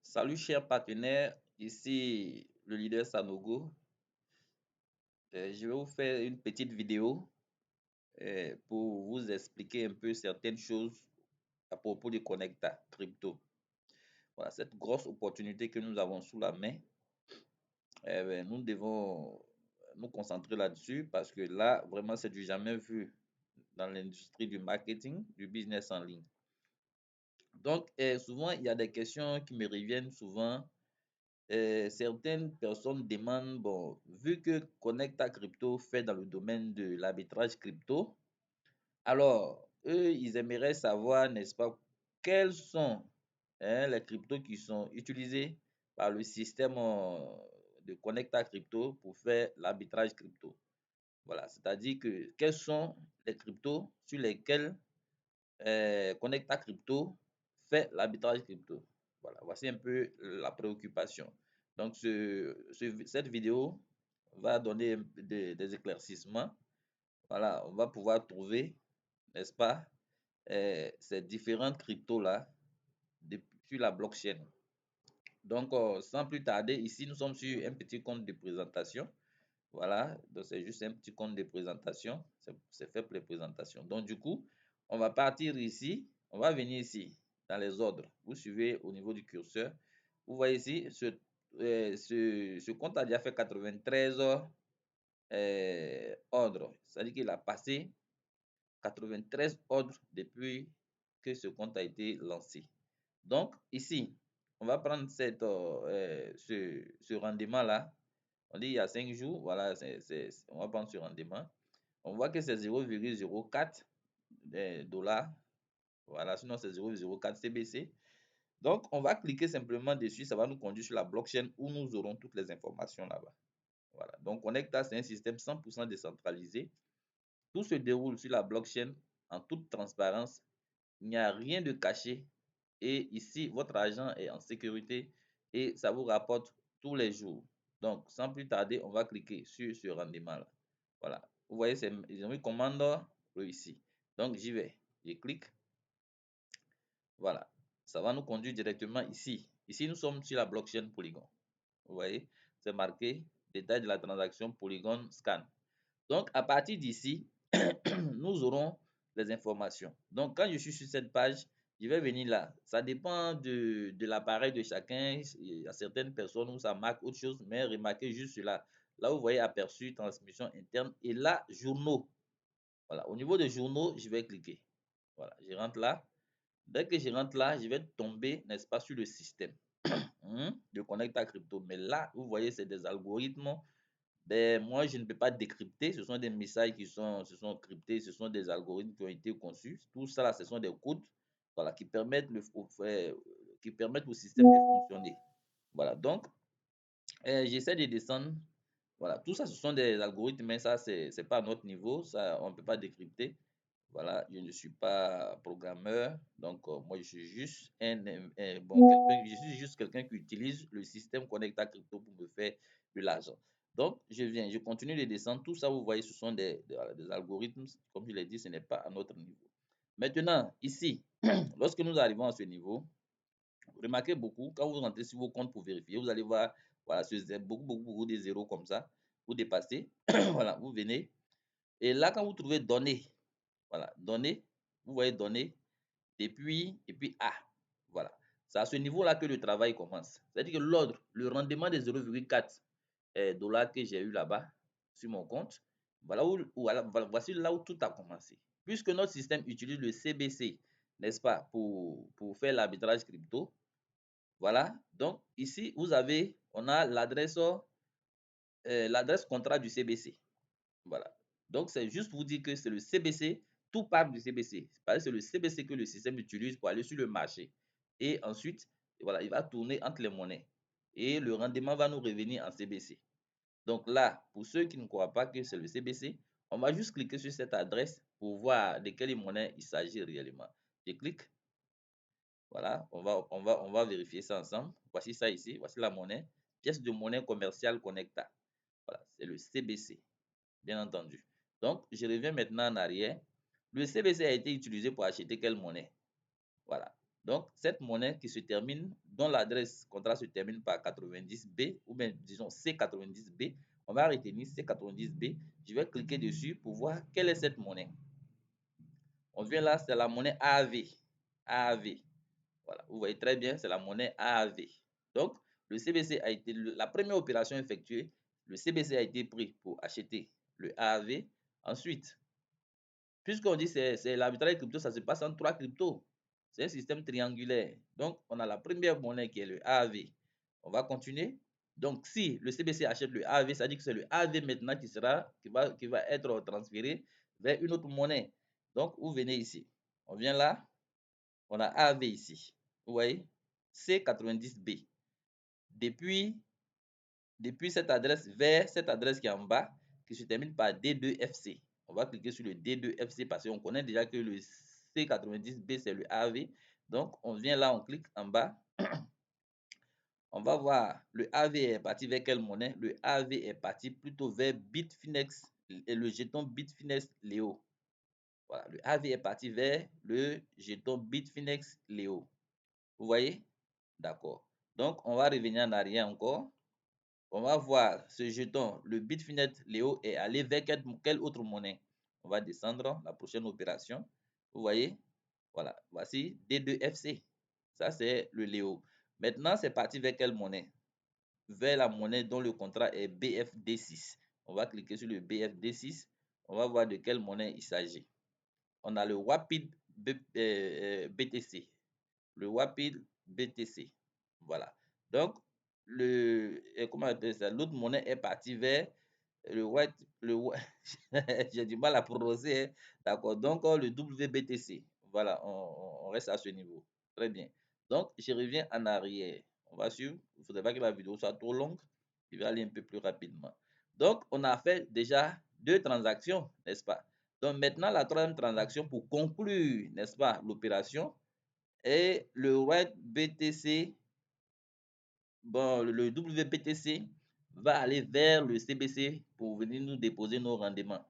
Salut chers partenaires, ici le leader Sanogo. Je vais vous faire une petite vidéo pour vous expliquer un peu certaines choses à propos du Connecta Crypto. Voilà, cette grosse opportunité que nous avons sous la main, nous devons nous concentrer là-dessus parce que là, vraiment, c'est du jamais vu dans l'industrie du marketing, du business en ligne. Donc, souvent, il y a des questions qui me reviennent souvent. Certaines personnes demandent, bon, vu que Connecta Crypto fait dans le domaine de l'arbitrage crypto, alors eux, ils aimeraient savoir, n'est-ce pas, quels sont les cryptos qui sont utilisés par le système de Connecta Crypto pour faire l'arbitrage crypto. Voilà, c'est-à-dire que quels sont les cryptos sur lesquels Connecta Crypto fait l'arbitrage crypto. Voilà, voici un peu la préoccupation. Donc, cette vidéo va donner des éclaircissements. Voilà, on va pouvoir trouver, n'est-ce pas, ces différentes cryptos-là sur la blockchain. Donc, sans plus tarder, ici, nous sommes sur un petit compte de présentation. Voilà, donc c'est juste un petit compte de présentation. C'est fait pour les présentations. Donc, du coup, on va partir ici. On va venir ici, dans les ordres. Vous suivez au niveau du curseur. Vous voyez ici, ce compte a déjà fait 93 ordres. C'est-à-dire qu'il a passé 93 ordres depuis que ce compte a été lancé. Donc, ici, on va prendre ce rendement-là. On dit il y a 5 jours, voilà, on va prendre ce rendement. On voit que c'est 0,04 dollars. Voilà, sinon c'est 0,04 CBC. Donc, on va cliquer simplement dessus. Ça va nous conduire sur la blockchain où nous aurons toutes les informations là-bas. Voilà. Donc, Connecta, c'est un système 100% décentralisé. Tout se déroule sur la blockchain en toute transparence. Il n'y a rien de caché. Et ici, votre argent est en sécurité et ça vous rapporte tous les jours. Donc, sans plus tarder, on va cliquer sur ce rendement-là. Voilà. Vous voyez, ils ont mis commande ici. Donc, j'y vais. Je clique. Voilà. Ça va nous conduire directement ici. Ici, nous sommes sur la blockchain Polygon. Vous voyez, c'est marqué détail de la transaction Polygon Scan. Donc, à partir d'ici, nous aurons les informations. Donc, quand je suis sur cette page, je vais venir là. Ça dépend de l'appareil de chacun. Il y a certaines personnes où ça marque autre chose, mais remarquez juste cela. Là, vous voyez aperçu, transmission interne. Et là, journaux. Voilà. Au niveau des journaux, je vais cliquer. Voilà. Je rentre là. Dès que je rentre là, je vais tomber, n'est-ce pas, sur le système de Connecta Crypto. Mais là, vous voyez, c'est des algorithmes. Ben, moi, je ne peux pas décrypter. Ce sont des messages se sont cryptés. Ce sont des algorithmes qui ont été conçus. Tout ça, là, ce sont des codes, voilà, qui permettent au système de fonctionner. Voilà. Donc, j'essaie de descendre. Voilà. Tout ça, ce sont des algorithmes, mais ça, c'est pas à notre niveau. Ça, on ne peut pas décrypter. Voilà, je ne suis pas programmeur, donc moi je suis juste je suis juste quelqu'un qui utilise le système Connecta Crypto pour me faire de l'argent. Donc je continue de descendre. Tout ça, vous voyez, ce sont voilà, des algorithmes. Comme je l'ai dit, ce n'est pas à notre niveau. Maintenant, ici, lorsque nous arrivons à ce niveau, remarquez beaucoup, quand vous rentrez sur vos comptes pour vérifier, vous allez voir, voilà, c'est beaucoup de zéros comme ça. Vous dépassez, voilà, vous venez. Et là, quand vous trouvez données, voilà, données, vous voyez données, et puis A. Voilà. C'est à ce niveau-là que le travail commence. C'est-à-dire que l'ordre, le rendement des 0,4 dollars que j'ai eu là-bas sur mon compte, voilà voici là où tout a commencé. Puisque notre système utilise le CBC, n'est-ce pas, pour faire l'arbitrage crypto. Voilà. Donc, ici, on a l'adresse contrat du CBC. Voilà. Donc, c'est juste pour dire que c'est le CBC, tout part du CBC. C'est le CBC que le système utilise pour aller sur le marché. Et ensuite, voilà, il va tourner entre les monnaies. Et le rendement va nous revenir en CBC. Donc là, pour ceux qui ne croient pas que c'est le CBC, on va juste cliquer sur cette adresse pour voir de quelle monnaie il s'agit réellement. Je clique. Voilà, on va vérifier ça ensemble. Voici ça ici. Voici la monnaie. Pièce de monnaie commerciale Connecta. Voilà, c'est le CBC. Bien entendu. Donc, je reviens maintenant en arrière. Le CBC a été utilisé pour acheter quelle monnaie? Voilà. Donc, cette monnaie qui se termine dont l'adresse contrat se termine par 90B, ou bien disons C90B, on va retenir C90B. Je vais cliquer dessus pour voir quelle est cette monnaie. On vient là, c'est la monnaie AAV. AAV. Voilà, vous voyez très bien, c'est la monnaie AAV. Donc, le CBC a été, la première opération effectuée, le CBC a été pris pour acheter le AAV. Ensuite, puisqu'on dit que c'est l'arbitrage crypto, ça se passe en 3 cryptos. C'est un système triangulaire. Donc, on a la première monnaie qui est le AAV. On va continuer. Donc, si le CBC achète le AAV, ça dit que c'est le AAV maintenant qui va être transféré vers une autre monnaie. Donc, vous venez ici. On vient là. On a AAV ici. Vous voyez? C90B. Depuis cette adresse vers cette adresse qui est en bas, qui se termine par D2FC. On va cliquer sur le D2FC parce qu'on connaît déjà que le C90B, c'est le AAV. Donc, on vient là, on clique en bas. On va voir le AV est parti vers quelle monnaie? Le AV est parti plutôt vers Bitfinex et le jeton Bitfinex Léo. Voilà, le AV est parti vers le jeton Bitfinex Léo. Vous voyez? D'accord. Donc, on va revenir en arrière encore. On va voir ce jeton, le Bitfinex Léo est allé vers quelle autre monnaie? On va descendre la prochaine opération. Vous voyez? Voilà, voici D2FC. Ça, c'est le Léo. Maintenant, c'est parti vers quelle monnaie? Vers la monnaie dont le contrat est BFD6. On va cliquer sur le BFD6. On va voir de quelle monnaie il s'agit. On a le Wapid BTC. Le Wapid BTC. Voilà. Donc, comment on appelle ça? L'autre monnaie est partie vers le white, j'ai du mal à prononcer, hein. D'accord. Donc, le WBTC. Voilà, on reste à ce niveau. Très bien. Donc, je reviens en arrière. On va suivre. Il ne faudrait pas que la vidéo soit trop longue. Je vais aller un peu plus rapidement. Donc, on a fait déjà 2 transactions, n'est-ce pas? Donc, maintenant, la troisième transaction pour conclure, n'est-ce pas, l'opération. Et le white BTC, bon, le WBTC va aller vers le CBC pour venir nous déposer nos rendements.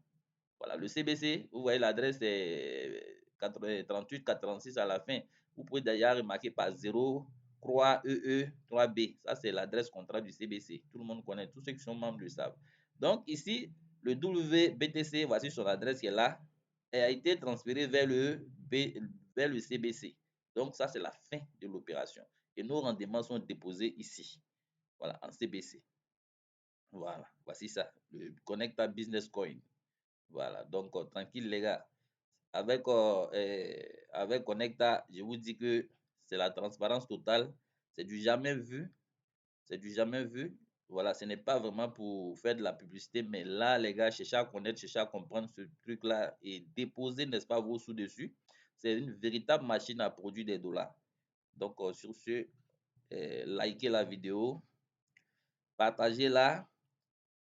Voilà, le CBC, vous voyez l'adresse est 38 86 à la fin. Vous pouvez d'ailleurs remarquer par 0, croix EE 3B. Ça, c'est l'adresse contrat du CBC. Tout le monde connaît, tous ceux qui sont membres le savent. Donc, ici, le WBTC, voici son adresse qui est là, et a été transféré vers le CBC. Donc, ça, c'est la fin de l'opération. Et nos rendements sont déposés ici. Voilà, en CBC. Voilà, voici ça, le Connecta Business Coin. Voilà, donc tranquille les gars. Avec Connecta, je vous dis que c'est la transparence totale. C'est du jamais vu. C'est du jamais vu. Voilà, ce n'est pas vraiment pour faire de la publicité, mais là, les gars, cherchez à connaître, cherchez à comprendre ce truc-là et déposer, n'est-ce pas, vos sous dessus. C'est une véritable machine à produire des dollars. Donc, sur ce, likez la vidéo, partagez-la.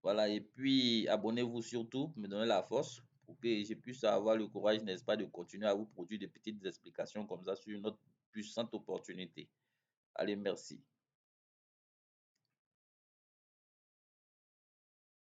Voilà, et puis abonnez-vous surtout pour me donner la force pour que je puisse avoir le courage, n'est-ce pas, de continuer à vous produire des petites explications comme ça sur une autre puissante opportunité. Allez, merci.